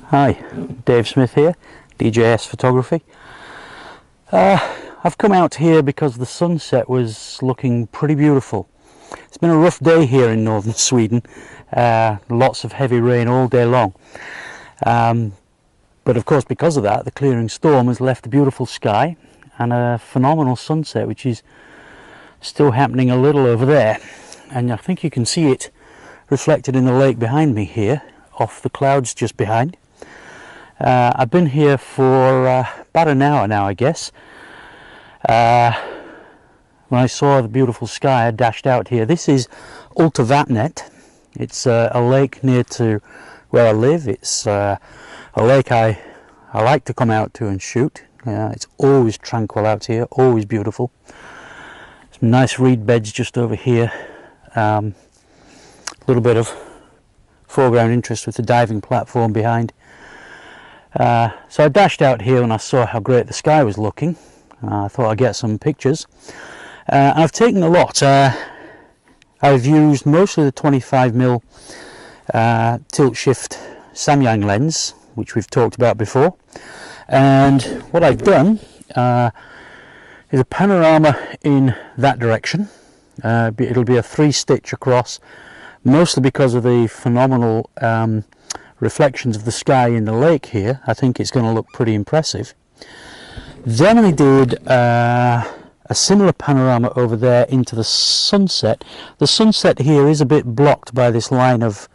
Hi, Dave Smith here, DJS Photography. I've come out here because the sunset was looking pretty beautiful. It's been a rough day here in northern Sweden, lots of heavy rain all day long. But of course, because of that, the clearing storm has left a beautiful sky and a phenomenal sunset, which is still happening a little over there. And I think you can see it reflected in the lake behind me here, off the clouds just behind. I've been here for about an hour now, I guess. When I saw the beautiful sky, I dashed out here. This is Ultervattnet. It's a lake near to where I live. It's a lake I like to come out to and shoot. It's always tranquil out here, always beautiful. Some nice reed beds just over here. A little bit of foreground interest with the diving platform behind. So I dashed out here when I saw how great the sky was looking. I thought I'd get some pictures. I've taken a lot. I've used mostly the 25mm tilt shift Samyang lens, which we've talked about before. And what I've done is a panorama in that direction. It'll be a 3-stitch across, mostly because of the phenomenal reflections of the sky in the lake here. I think it's going to look pretty impressive. Then I did a similar panorama over there into the sunset. The sunset here is a bit blocked by this line of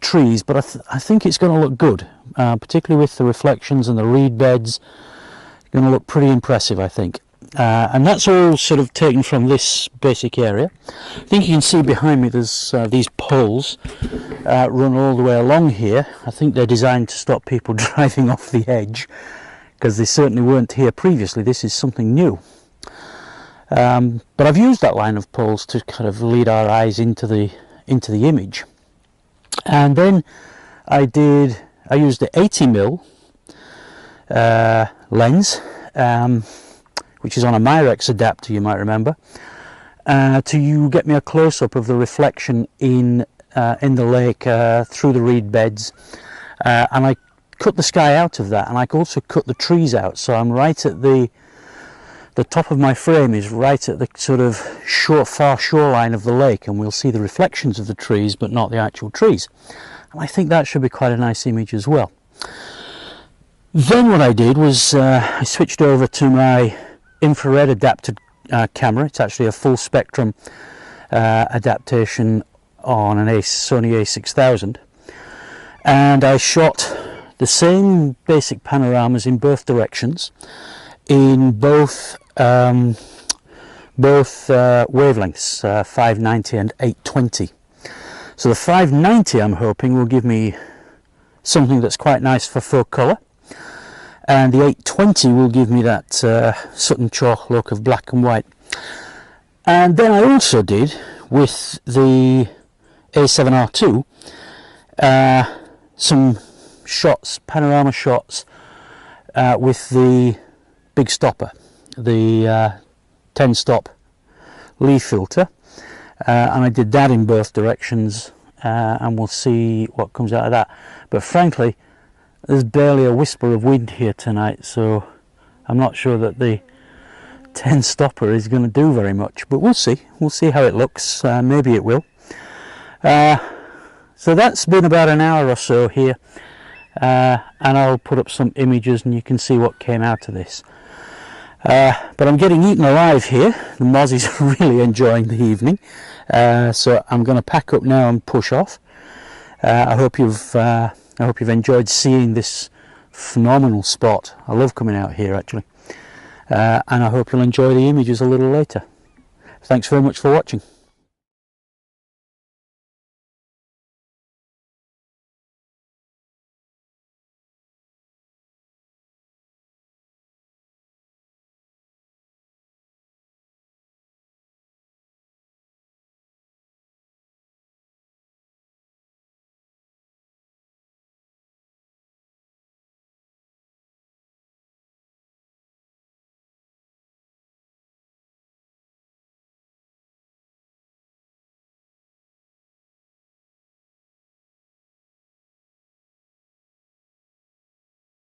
trees, but I think it's going to look good, particularly with the reflections and the reed beds. It's going to look pretty impressive, I think. And that's all sort of taken from this basic area. I think you can see behind me there's these poles run all the way along here. I think they're designed to stop people driving off the edge, because they certainly weren't here previously. This is something new. But I've used that line of poles to kind of lead our eyes into the image. And then I used the 80mm lens, which is on a Myrex adapter, you might remember, to get me a close-up of the reflection in the lake through the reed beds. And I cut the sky out of that, and I also cut the trees out, so I'm right at the top of my frame is right at the sort of far shoreline of the lake, and we'll see the reflections of the trees but not the actual trees. And I think that should be quite a nice image as well. Then what I did was I switched over to my Infra Red adapted camera. It's actually a full spectrum adaptation on an Sony A6000, and I shot the same basic panoramas in both directions, in both wavelengths, 590 and 820. So the 590, I'm hoping, will give me something that's quite nice for faux colour, and the 820 will give me that Sutton chalk look of black and white. And then I also did, with the A7R2, some shots, panorama shots, with the big stopper, the 10-stop leaf filter, and I did that in both directions, and we'll see what comes out of that. But frankly, there's barely a whisper of wind here tonight, so I'm not sure that the 10-stopper is going to do very much, but we'll see how it looks. Maybe it will. So that's been about an hour or so here, and I'll put up some images and you can see what came out of this. But I'm getting eaten alive here. The mozzies are really enjoying the evening, so I'm going to pack up now and push off. I hope you've enjoyed seeing this phenomenal spot. I love coming out here, actually, and I hope you'll enjoy the images a little later. Thanks very much for watching.